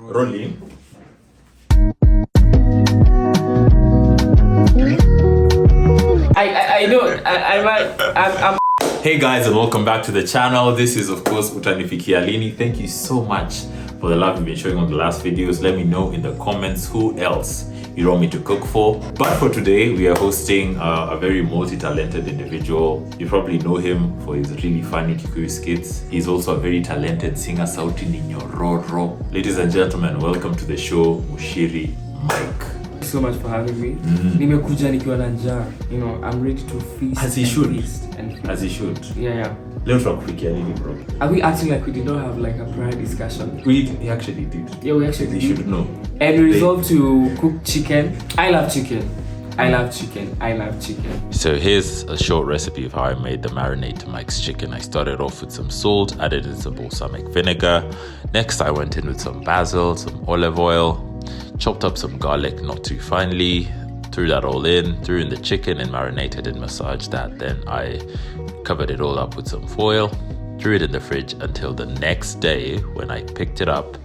Rolling. I know. I'm. Hey guys, and welcome back to the channel. This is of course UTANIPIKIA LINI. Thank you so much for the love you've been showing on the last videos. Let me know in the comments who else you want me to cook for. But for today, we are hosting a very multi-talented individual. You probably know him for his really funny Kikuyu skits. He's also a very talented singer, Sauti Ninyororo. Ladies and gentlemen, welcome to the show, Muchiri Mike. Thank you so much for having me. Nimekuja nikiwa na njaa. You know, I'm ready to feast. As he should. Feast. As he should. Yeah. Let's talk quickly, bro. Are we acting like we did not have like a prior discussion? We actually did. Yeah, we actually did. You should know. And we resolved to cook chicken. I love chicken. I love chicken. I love chicken. So here's a short recipe of how I made the marinade to Mike's chicken. I started off with some salt, added in some balsamic vinegar. Next, I went in with some basil, some olive oil, chopped up some garlic, not too finely, threw that all in, threw in the chicken and marinated and massaged that. Then I covered it all up with some foil, threw it in the fridge until the next day when I picked it up.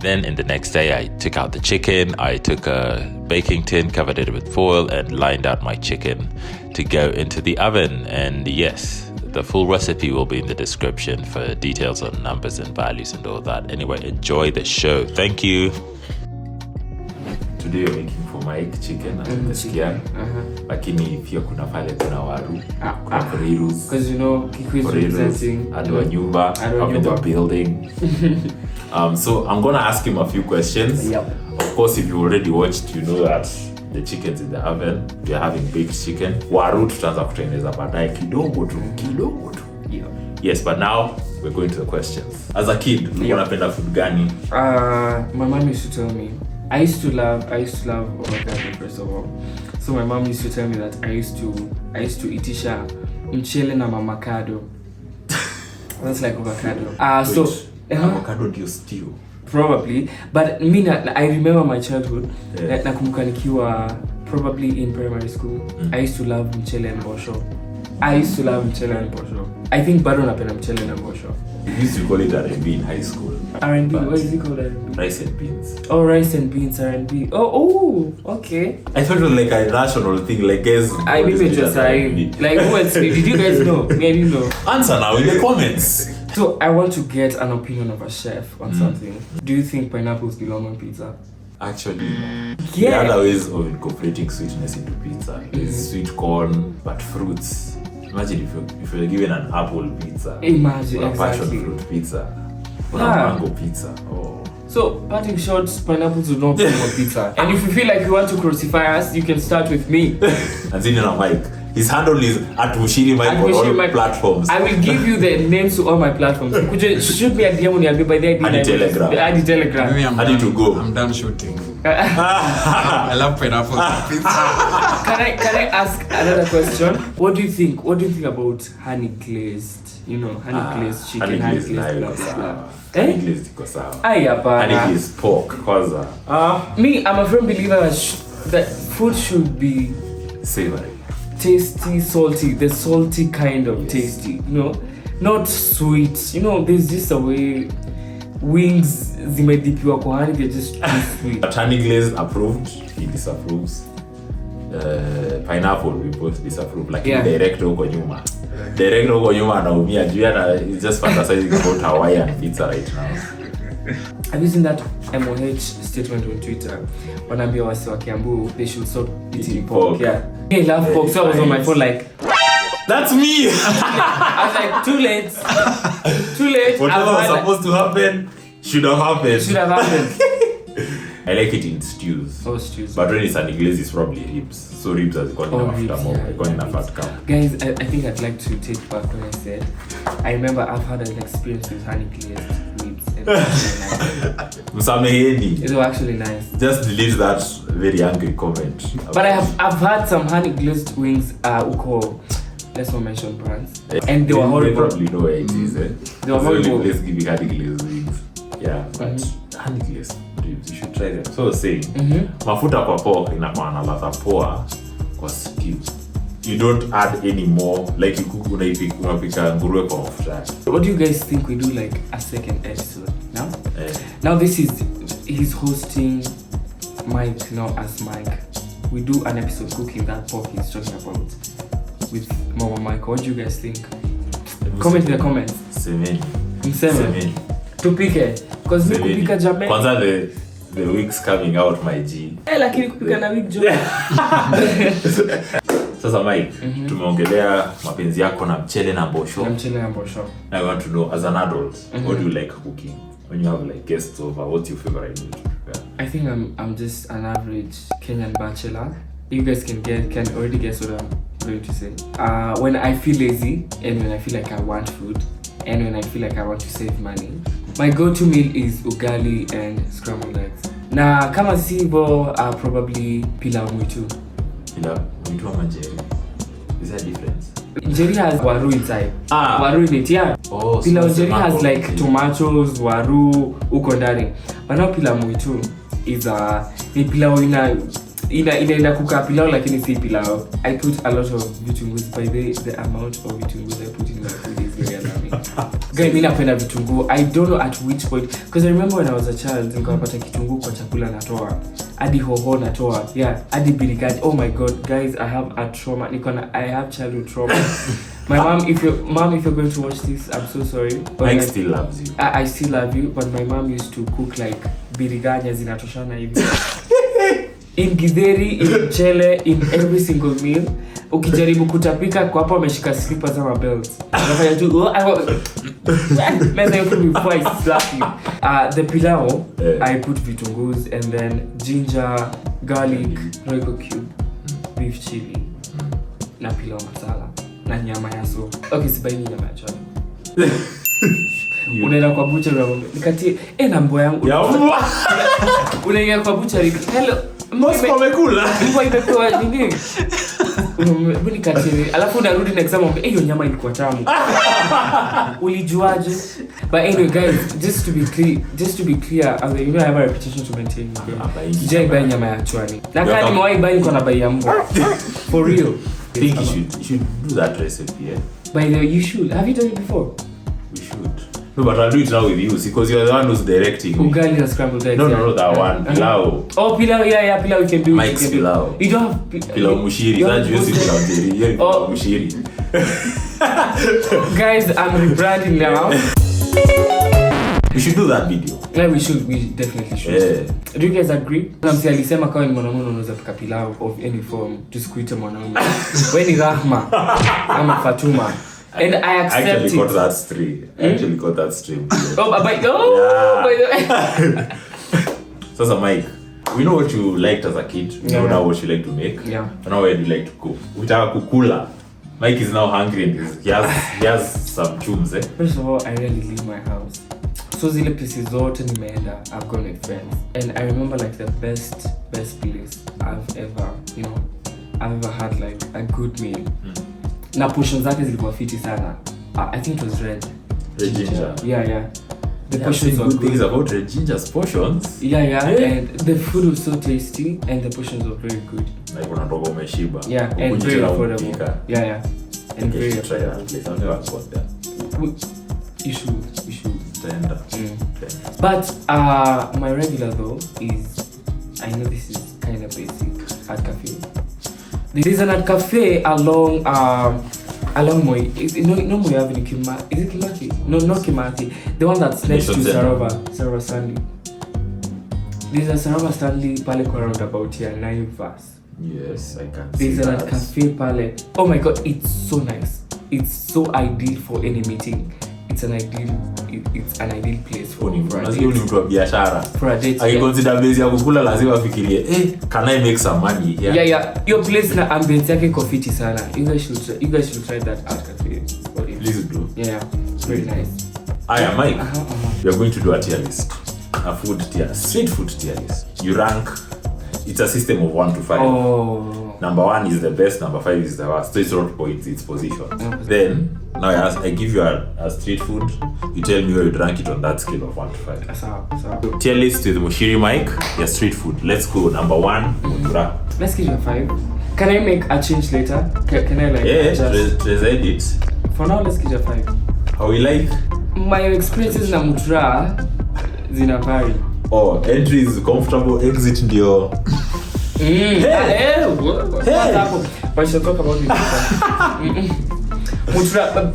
Then in the next day, I took out the chicken, I took a baking tin, covered it with foil and lined out my chicken to go into the oven. And yes, the full recipe will be in the description for details on numbers and values and all that. Anyway, enjoy the show. Thank you. Today we're making for Mike chicken and nasikia. Lakini pia kuna pale kuna waru, kuna porirus. Because you know, Kikuyu is representing Adwa nyumba, of the building. So I'm gonna ask him a few questions. Yep. Of course, if you already watched, you know that the chicken's in the oven. We are having baked chicken. Waru tutaanza kutengeneza baadaye kidogo tu. Yeah. Yes, but now we're going to the questions. As a kid, unapenda food gani? My mom used to tell me. I used to love avocado first of all. So my mom used to tell me that I used to itisha mchele na mamakado. That's like avocado. Avocado ndio stew. Probably, but I remember my childhood. Nakumbuka nikiwa probably in primary school. I used to love mchele and bosho. I think bado napenda mchele na bosho. We used to call it R&B in high school. R&B, what is it called? R&B? Rice and beans. Oh, rice and beans, R&B. Oh, okay. I thought it was like a national thing, like guys. I mean, it was like who else? Did you guys know? Me, I didn't know. Answer now in the comments. So I want to get an opinion of a chef on something. Do you think pineapples belong on pizza? Actually, no. Yeah. There are other ways of incorporating sweetness into pizza. There's sweet corn, but fruits. Imagine if you're given an apple pizza, Imagine, or a passion exactly. fruit pizza, or Yeah. a mango pizza. Oh. So, parting shots, pineapples do not belong on pizza. And if you feel like you want to crucify us, you can start with me. And then Mike. His handle is at Muchiri Mike on all platforms. I will give you the names to all my platforms. Could you shoot me a DM on your by the ID? Adi Telegram. Adi Telegram. Maybe I'm Adi done, to go. I'm done shooting. I love pineapple on pizza. Can I ask another question? What do you think? What do you think about honey glazed? You know, honey glazed chicken, honey glazed blah blah blah. Honey glazed iko sawa. Honey glazed pork kwanza. Me, I'm a firm believer that food should be Savory. tasty, salty, the salty kind of tasty, you know, not sweet. You know, there's just a way wings zimedipiwa kwa honey, they're just too sweet. But honey glazed approved, he disapproves. Pineapple we both disapprove. Like director huko nyuma. Director huko nyuma anaumia juu he's just fantasizing about Hawaiian pizza right now. Have you seen that MOH statement on Twitter? Wanaambia wasi wa Kiambu they should stop eating pork. Yeah. I love pork, so I was on my phone like, that's me. I was like, too late. Whatever was supposed to happen should have happened. I like it in stews. Oh, stews. But when it's honey glazed, it's probably ribs. So ribs has gone enough more. Gone enough fat count. Guys, I think I'd like to take back what I said. I remember I've had an experience with honey glazed ribs. Msameheni. It was actually nice. Just delete that very angry comment. But I've had some honey glazed wings. Uko. Let's not mention brands. And they were horrible. They probably know where it is. They were horrible. Let's give you honey glazed wings. Yeah, but honey glazed ribs, you should try them. So saying, mafuta kwa pork inakuwa na ladha poa kwa stew. You don't add any more, like you cook unapika nguruwe kwa mafuta. What do you guys think we do like a second episode now? Now this is he's hosting Mike now as Mike. We do an episode cooking that Pop is talking about with Mama Maiko. What do you guys think? Comment in the comments. Semeni. Tupike. Because me kupika jamani. Kwanza the week's coming out, my G. Lakini kupika na week job. Sasa Mike, tumeongelea mapenzi yako na mchele na bosho. I want to know, as an adult, what do you like cooking? When you have like guests over, what's your favorite meal to prepare? I think I'm just an average Kenyan bachelor. You guys can already guess what I'm going to say. When I feel lazy and when I feel like I want food and when I feel like I want to save money, my go-to meal is ugali and scrambled eggs. Na kama sivo, probably pilau mwitu. Pilau mwitu ama njeri? Is there a difference? Njeri has waru inside. Waru in it, yeah. Oh, pilau njeri has like tomatoes, waru, uko ndani. But now pilau mwitu is ni pilau inaenda kuka pilau lakini si pilau. I put a lot of vitunguu. By the amount of vitunguu I put in my food is very alarming. Guys, mimi napenda vitunguu. I don't know at which point, because I remember when I was a child nikapata kitunguu kwa chakula natoa. Hadi hoho natoa. Yeah, hadi birigadi. Oh my god, guys, I have a trauma. I have childhood trauma. My mom, if you're going to watch this, I'm so sorry. Mike still loves you. I still love you, but my mom used to cook like biriganya zinatoshana hivi. In githeri, in mchele, in every single meal. Ukijaribu kutapika kwa hapo ameshika slippers ama belts. Unafanya tu let's say before I slap you. The pilau, I put vitungus and then ginger, garlic, royco cube, beef chili, na pilau masala, na nyama ya so. Okay, sibaini nyama ya chana. Unaenda kwa butcher nikatie na mbo yangu. Unaenda kwa butcher hello. Mbona umekula? Mbona imepewa nini? Mbona katini? Alafu unarudi next time hiyo nyama ilikuwa tamu. Ulijuaje? But anyway guys, just to be clear, I mean, you know I have a reputation to maintain. Sijai buy nyama ya chwani. Na kama nimewahi buy niko na buy ya mbwa. For real. I think you should do that recipe, yeah. By the way, you should. Have you done it before? We should. No, but I'll do it now with you, because you're the one who's directing me. Ugali and scrambled eggs. No, that one. Pilau. Oh, pilau, yeah, pilau we can do. Mike's pilau. You don't have pilau mushiri. That's just pilau jeri. Oh, mushiri. Guys, I'm rebranding now. We should do that video. Yeah, we should. We definitely should. Yeah. Do you guys agree? Namsi alisema kama ni mwanamume unaweza pika pilau of any form, tusikuite mwanamume. Wewe ni Rahma ama Fatuma. And I accept it. Actually got that straight. Oh, by the way. Sasa Mike, we know what you liked as a kid. We know now what you like to make. Yeah. And now where you like to cook. Utaka kukula. Mike is now hungry and he has some chums, eh? First of all, I rarely leave my house. So zile places zote nimeenda, I've gone with friends. And I remember like the best place I've ever had like a good meal. Na portions zake zilikuwa fiti sana. I think it was red ginger. Yeah. The portions were good things about red ginger's portions. Yeah. And the food was so tasty and the portions were very good. Like unatoka umeshiba. Yeah, and very affordable. Yeah. And very try that place. I've never got there. You should. Tender. But my regular though is, I know this is kind of basic, at cafe. There's an cafe along Moi. No Moi Avenue, Kimani. Is it Kimati? No, not Kimati. The one that's next to Sarova Stanley. There's a Sarova Stanley pale kwa roundabout here, Naivas. Yes, I can see that. There's a cafe pale. Oh my god, it's so nice. It's so ideal for any meeting. It's an ideal place for a biashara. For a date. I consider base ya kukula lazima afikirie, can I make some money here? Yeah. Your place na ambience yake iko fiti sana. You guys should try that art cafe. Please do. Yeah. It's very nice. Mike. We are going to do a tier list. A street food tier list. You rank. It's a system of 1 to 5. Oh. Number 1 is the best, number 5 is the worst. So it's not points, it's position. Then, now I give you a street food. You tell me where you rank it on that scale of 1 to 5. So. Tier list with Muchiri Mike, your street food. Let's go. Number 1, Mutura. Let's give you a 5. Can I make a change later? Can I just edit? For now, let's give you a 5. How we like? My experiences na Mutura zina vary. Oh, entry is comfortable, exit ndio. But she'll talk about it.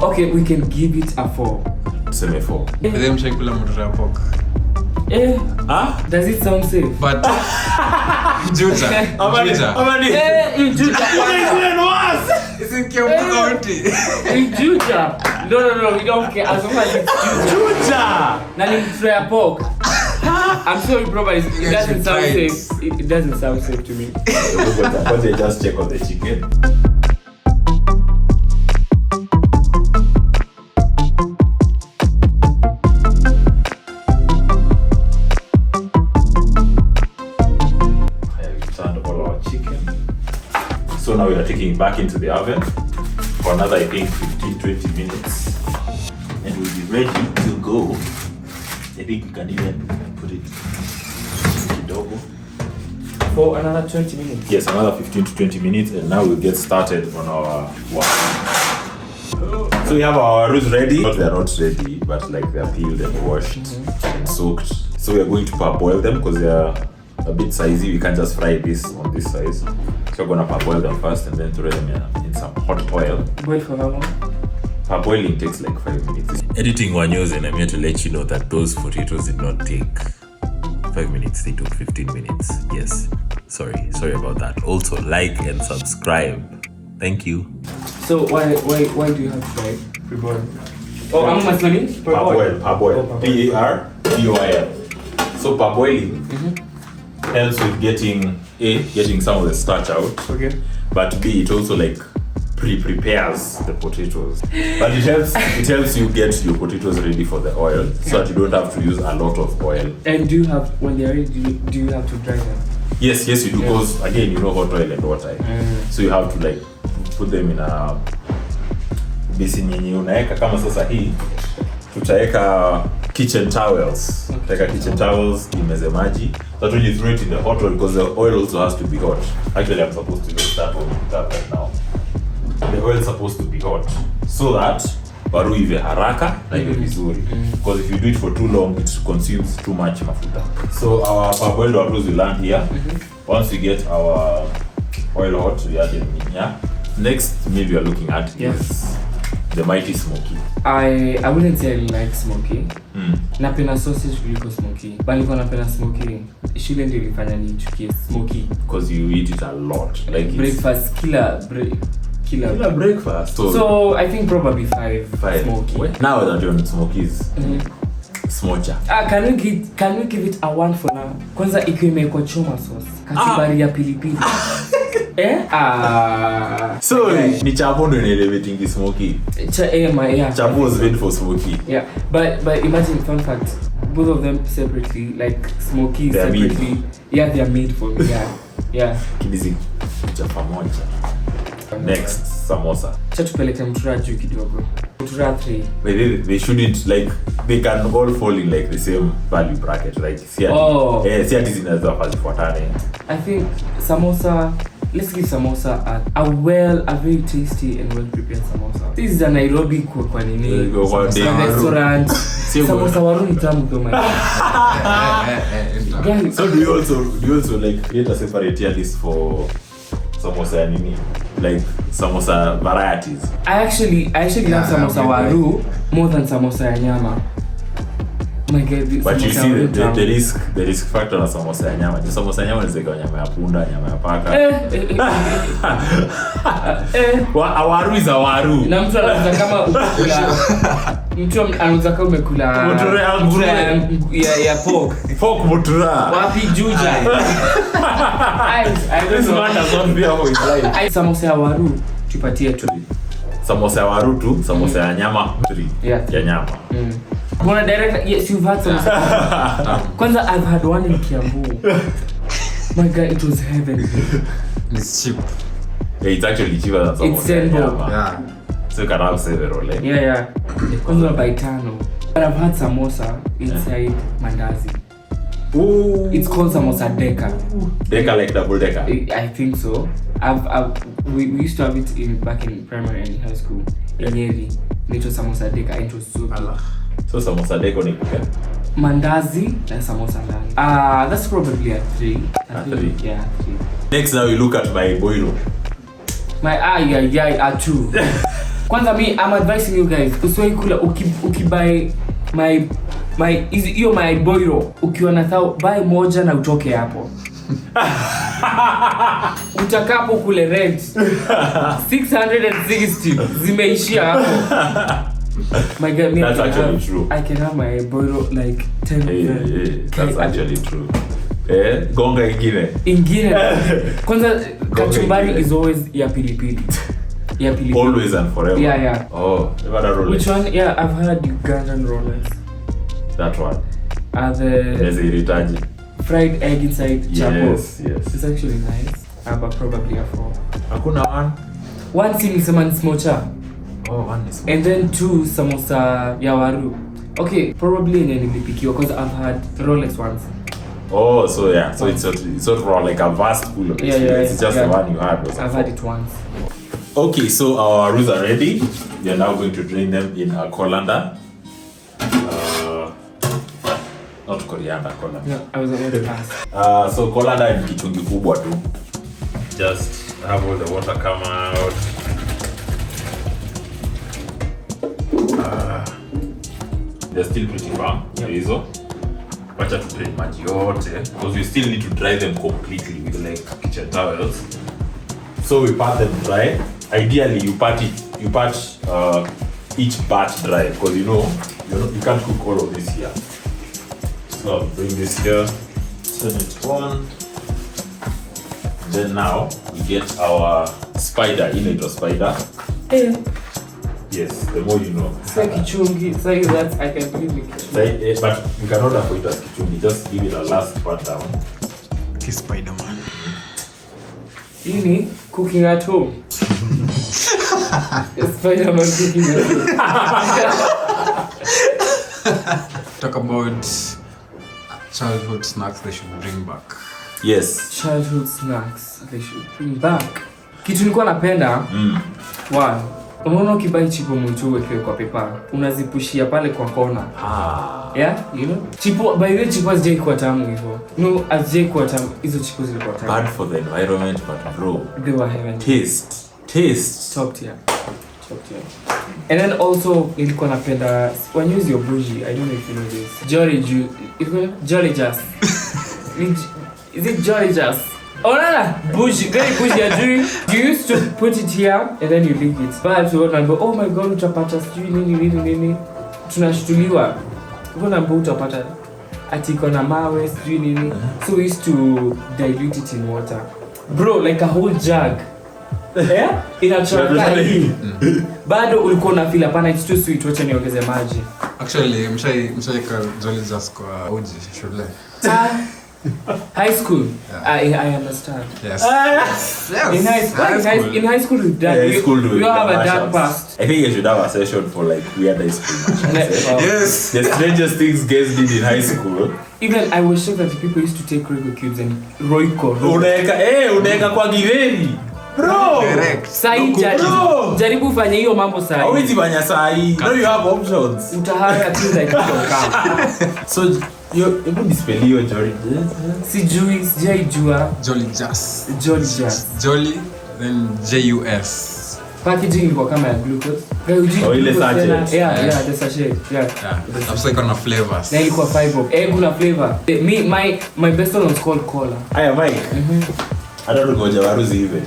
Okay, we can give it a 4. Semi 4. Them shakula mutura pork. Does it sound safe? But Juja. Isn't Kiambu County? Juja. No, we don't care. As long as it's Juja. Nani mutura pork. I'm sorry, bro, but it doesn't sound safe. It doesn't sound safe to me. But they just check on the chicken. I've turned all our chicken. So now we are taking it back into the oven for another, I think, 15-20 minutes. And we'll be ready to go. I think we can even put it kidogo. For another 20 minutes? Yes, another 15 to 20 minutes, and now we'll get started on our work. So we have our roux ready. They're not ready, but like they're peeled and washed and soaked. So we are going to parboil them because they're a bit sizey. We can't just fry this on this size. So we're going to parboil them first and then throw them in some hot oil. Boil for how long? Parboiling takes like 5 minutes. Editing Wanyoez, and I'm here to let you know that those potatoes did not take 5 minutes, they took 15 minutes. Yes, sorry about that. Also, like and subscribe. Thank you. So why do you have to try pre-boil? Oh, I'm listening. Parboil. Parboil. So parboiling helps with getting some of the starch out. Okay. But B, it also like prepares the potatoes. But it helps you get your potatoes ready for the oil, so that you don't have to use a lot of oil. And do you have, when they're ready, do you have to dry them? Yes, you do, because again, you know hot oil and water. So you have to like put them in a basin yenye unaeka kama sasa hii tutaweka kitchen towels. Tutaweka kitchen towels imeze maji. That when you throw it in the hot oil, because the oil also has to be hot. Actually, I'm supposed to make that one right now. The oil is supposed to be hot so that waru ive haraka na ive vizuri, because if you do it for too long it consumes too much mafuta. So our parboiled warus will land here. Once we get our oil hot, we add them in here. Next maybe you're looking at is the mighty smokie. I wouldn't say I like smokie. Napenda sausage kuliko smokie. But niko napenda smokie. Shule ndio ilifanya nichukie smokie because you eat it a lot. Like breakfast killer breakfast. So I think probably 5 smokie. Now that you're on smokies, smocha. Can we give it a 1 for now? Kwanza ikiwa imewekwa choma sauce, kachumbari ya pilipili. So ni chapo ndo elevating smokie. Chapo was made for smokie. Yeah, but imagine, fun fact, both of them separately, like smokie separately. Made. Yeah, they are made for me. Yeah. Kidizi chapa moja. Next, samosa. Tupeleke mtura juu kidogo. Mtura 3. They shouldn't, like, they can all fall in like the same value bracket. Like, siati zinaweza kuzifuatana. I think samosa, let's give samosa a very tasty and well prepared samosa. This is a Nairobi kwa nini? Restaurant. Samosa waru ni tamu though, man. So do you also like create a separate tier list for samosa ya nini? Like samosa varieties. I actually love samosa waru more than samosa ya nyama. My God, but you see the risk factor na samosa ya nyama. Samosa ya nyama ni nyama ya punda, nyama ya paka. Waru is a waru. Na mtu anaweza kama ukula. Mtu anaweza kama umekula mutura ya pork mutura. Wapi Juja? I don't know. Samosa ya waru tupatie 2. Samosa ya waru 2, samosa ya nyama 3. Ya nyama. Mwana direct, yes, you've had some. Kwanza I've had one in Kiambu. My God, it was heaven. It's cheap. Yeah, it's actually cheaper than samosa ya nyama. Yeah. So you can have several. Yeah. Kwanza by tano. But I've had samosa inside mandazi. Ooh. It's called samosa deka. Deka, like double decker. I think so. We used to have it back in primary and high school in Nyeri. It was samosa deka. It was so good. So samosa deka ni pika? mandazi na samosa ndani. That's probably a 3. A 3? Yeah, 3. Next now we look at my boilo. My a 2. Kwanza I'm advising you guys, usiwahi kula ukibuy my hiyo my boilo ukiwa na thao buy moja na utoke hapo. Utakapo kule rent 660 zimeishia hapo. My God, that's actually true. I can have my boilo like 10. That's actually true. Gonga ingine. Kwanza kachumbari is always ya pilipili. Yeah, pilipili. Always and forever. Yeah. Oh, never had Rolex. Which one? Yeah, I've had Ugandan Rolex. That one. The iritaji. Fried egg inside chapo. Yes. It's actually nice. But probably a 4. Hakuna one. One thing is smocha. Oh, one is. And then 2 samosa ya waru. Okay, probably nilipikiwa because I've had Rolex once. Oh, so yeah. So it's not raw like a vast pool of experience. Yeah. It's just the one you had. I've had it once. Okay, so our roux are ready. We are now going to drain them in a colander. Not coriander, colander. No, I was about to ask. So colander ni kichungi kubwa tu. Just have all the water come out. They're still pretty firm. Hizo. Wacha tu drain maji yote because we still need to dry them completely with like kitchen towels. So we pat them dry. Ideally, you pat each batch dry because you can't cook all of this here. So I'll bring this here, turn it on. Then now we get our spider, inator spider. Yeah. Yes, the more you know. It's like kichungi. It's like that. I can believe it. But you cannot avoid it as kichungi. Just give it a last pat down. Kiss Spider-Man. Ini cooking at home. Spider-Man cooking at home. Talk about childhood snacks they should bring back. Yes. Childhood snacks they should bring back. Kitu nilikuwa napenda. One. Unaona ukibai chipo mwitu wekewe kwa pepa. Unazipushia pale kwa kona. Yeah, you know? Chipo, by the way, chipo hazijai kuwa tamu hivyo. No, hazijai kuwa tamu. Hizo chipo zilikuwa tamu. Bad for the environment, but bro. They were heaven. Taste. Top tier. And then also, nilikuwa napenda, Wanyoez your bougie. I don't know if you know this. Jolly Just. Is it Jolly Just? Oh no, bougie, very bougie. You used to put it here and then you leave it. But you go, oh my God, utapata sijui nini. Tunashtuliwa. Utapata ati iko na mawe sijui nini. So we used to dilute it in water. Bro, like a whole jug. Yeah? Inachoraka hii. Bado ulikuwa na feel hapana, it's too sweet, wacha niongeze maji. Actually, mshaika Jolly Just kwa uji shule. High school. Yeah. I understand. Yes. In high school we We all have a dark past. I think you should have a session for like weird high school. Yes. The strangest things guys did in high school. Even I was shocked that people used to take Royco cubes and Royco. Unaweka kwa giveri. Bro. Correct. Sai jaribu fanya hiyo mambo sai. Hawezi fanya sai. Now you have options. Utahara things like that. So hebu dispel hiyo Jolly. Sijaijua. Jolly Just. Jolly. Then JUS. Packaging ilikuwa kama ya glucose. Ile sachet. Yeah, the sachet. Yeah. That's like on a flavors. Na ilikuwa 5 of. Kuna flavor. My best one was called cola. Aya Mike. I don't know Jawaruzi even.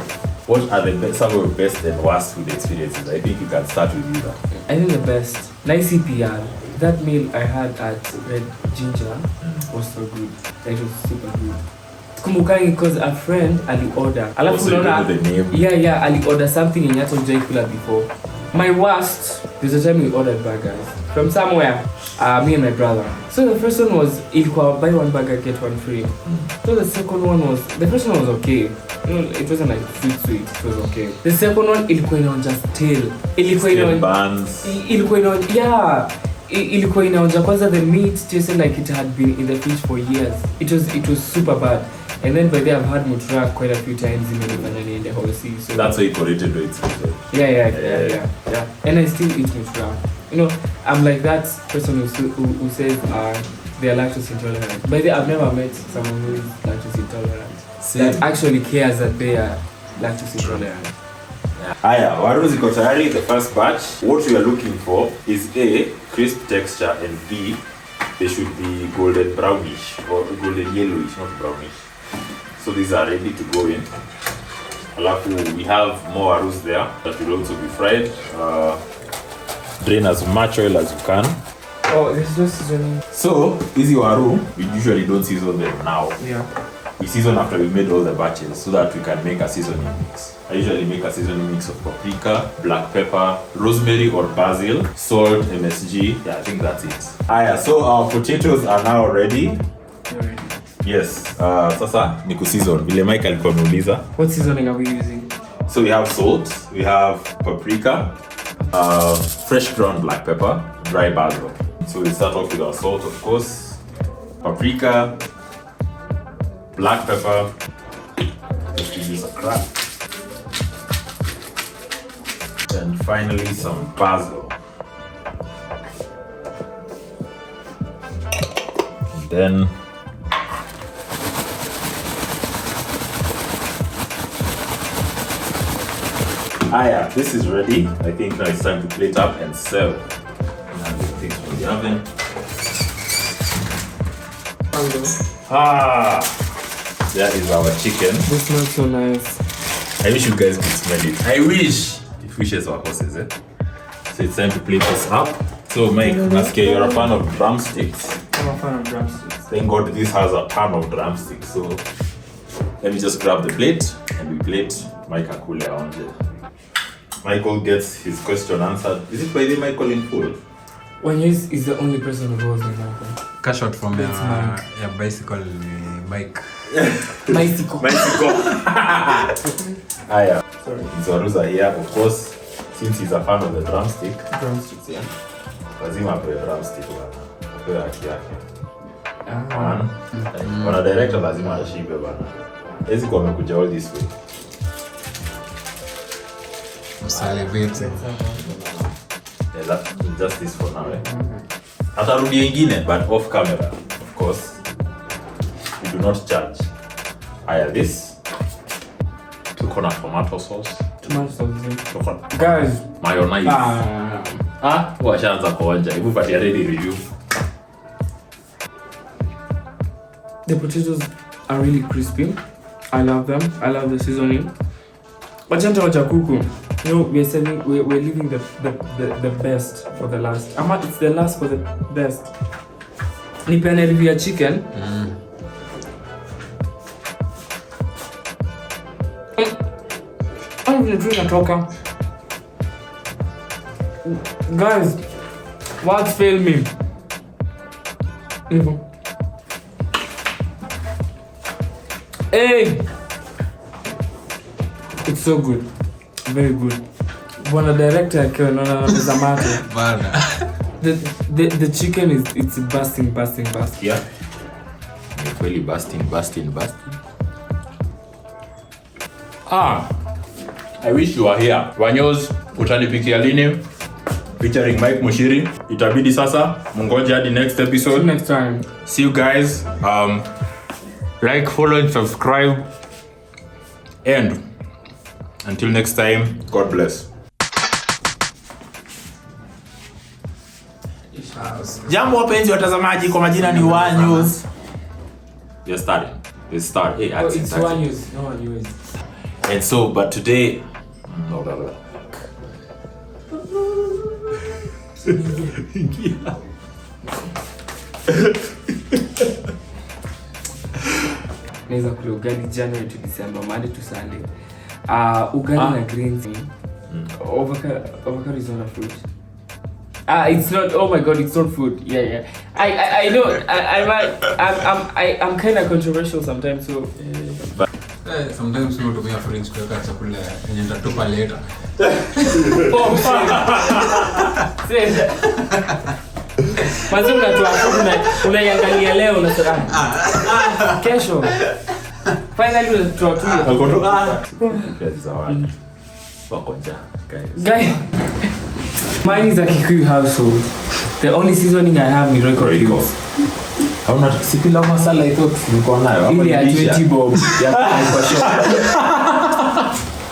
What are some of the best and worst food experiences? I think you can start with you. I think the best. Nice CPR. That meal I had at Red Ginger was so good. It was super good. Kumbukangi because a friend ali-order. Also you know the name? Yeah, ali-order something in Yato Jaikula before. My worst, there's a time we ordered burgers from somewhere, me and my brother. So the first one was, ilikuwa buy one burger, get one free. So the second one was, the first one was okay. It wasn't like sweet, it was okay. The second one, ilikuwa inaonja stale. Ilikuwa inaonja kwanza the meat tasted like it had been in the fridge for years. It was super bad. And then by then I've had mutura quite a few times in the whole sea. So that's why you corrected to it. Yeah. And I still eat mutura. I'm like that person who says they are lactose intolerant. But I've never met someone who is lactose intolerant that actually cares that they are lactose intolerant. Aya, waru ziko tayari, the first batch. What we are looking for is A, crisp texture, and B, they should be golden brownish or golden yellowish, not brownish. So these are ready to go in. Alafu, we have more warus there that will also be fried. Drain as much oil as you can. Oh, there's no seasoning. So, easy waru, we usually don't season them now. Yeah. We season after we made all the batches so that we can make a seasoning mix. I usually make a seasoning mix of paprika, black pepper, rosemary or basil, salt, MSG. Yeah, I think that's it. Aya, so our potatoes are now ready. They're ready. Yes, sasa ni kuseason. Vile Mike alikuwa ameuliza. What seasoning are we using? So we have salt, we have paprika, fresh ground black pepper, dry basil. So we start off with our salt, of course, paprika, black pepper. Let's give this a crack. And finally some basil. And then Aya, this is ready. I think now it's time to plate up and serve. Now things from the oven. That is our chicken. This smells so nice. I wish you guys could smell it. I wish. If wishes were horses, eh? So it's time to plate this up. So Mike, Naskia, you're a fan of drumsticks. I'm a fan of drumsticks. Thank God this has a ton of drumsticks. So let me just grab the plate and we plate Mike Akule on there. Michael gets his question answered. Is it by the Michael in full? Wanyoez is the only person who goes with Michael. Cash out from your bicycle bike. Bicycle. Aya. Sorry. His warus are here, of course. Since he's a fan of the drumstick. Drumsticks, yeah. Lazima apewe drumstick bana. Apewe haki yake. Ah. Wana director lazima ashibe bana. Hezi kwa amekuja all this way. Celebrate. Yeah, that's just this for now, eh? Atarudi ingine, but off camera, of course. We do not charge. Aya, this. Tuko na tomato sauce. Tomato sauce. Tuko na Guys. mayonnaise. Washaanza kuonja. Hebu patia ready review. The potatoes are really crispy. I love them. I love the seasoning. But kuku. You know, we're leaving the best for the last. It's the last for the best. Nipene review ya chicken. I'm gonna drink a toka. Guys, words fail me. Hey! It's so good. Very good. Bwana director akiwa naona mzamate. Bana. The chicken it's busting. Yeah. It's really busting. I wish you were here. Wanyoez, UTANIPIKIA LINI, featuring Mike Muchiri. Itabidi sasa, mungoje hadi next episode. See you next time. See you guys. Like, follow, and subscribe. And until next time, God bless. Jambo wapenzi watazamaji, kwa majina ni Wanyoez. You're starting. Let's start. Hey, it's Wanyoez, no Wanyoez. And so, but today, Naweza kula ugali January to December, Monday to Sunday. Ugali na greens. Avocado is not a fruit. It's not. Oh my God, it's not food. Yeah. I know. I'm kind of controversial sometimes. So. But sometimes you tumia fridge kuweka chakula yenye nitatupa later. Oh fuck. Mazi unatoa food unaiangalia leo unasema kesho. Finally unatoa tu. Guys. Mine is a Kikuyu household. The only seasoning I have is Royco. Hauna si pilau masala ito tulikuwa nayo. Ile ya 20 bob ya kwa shop.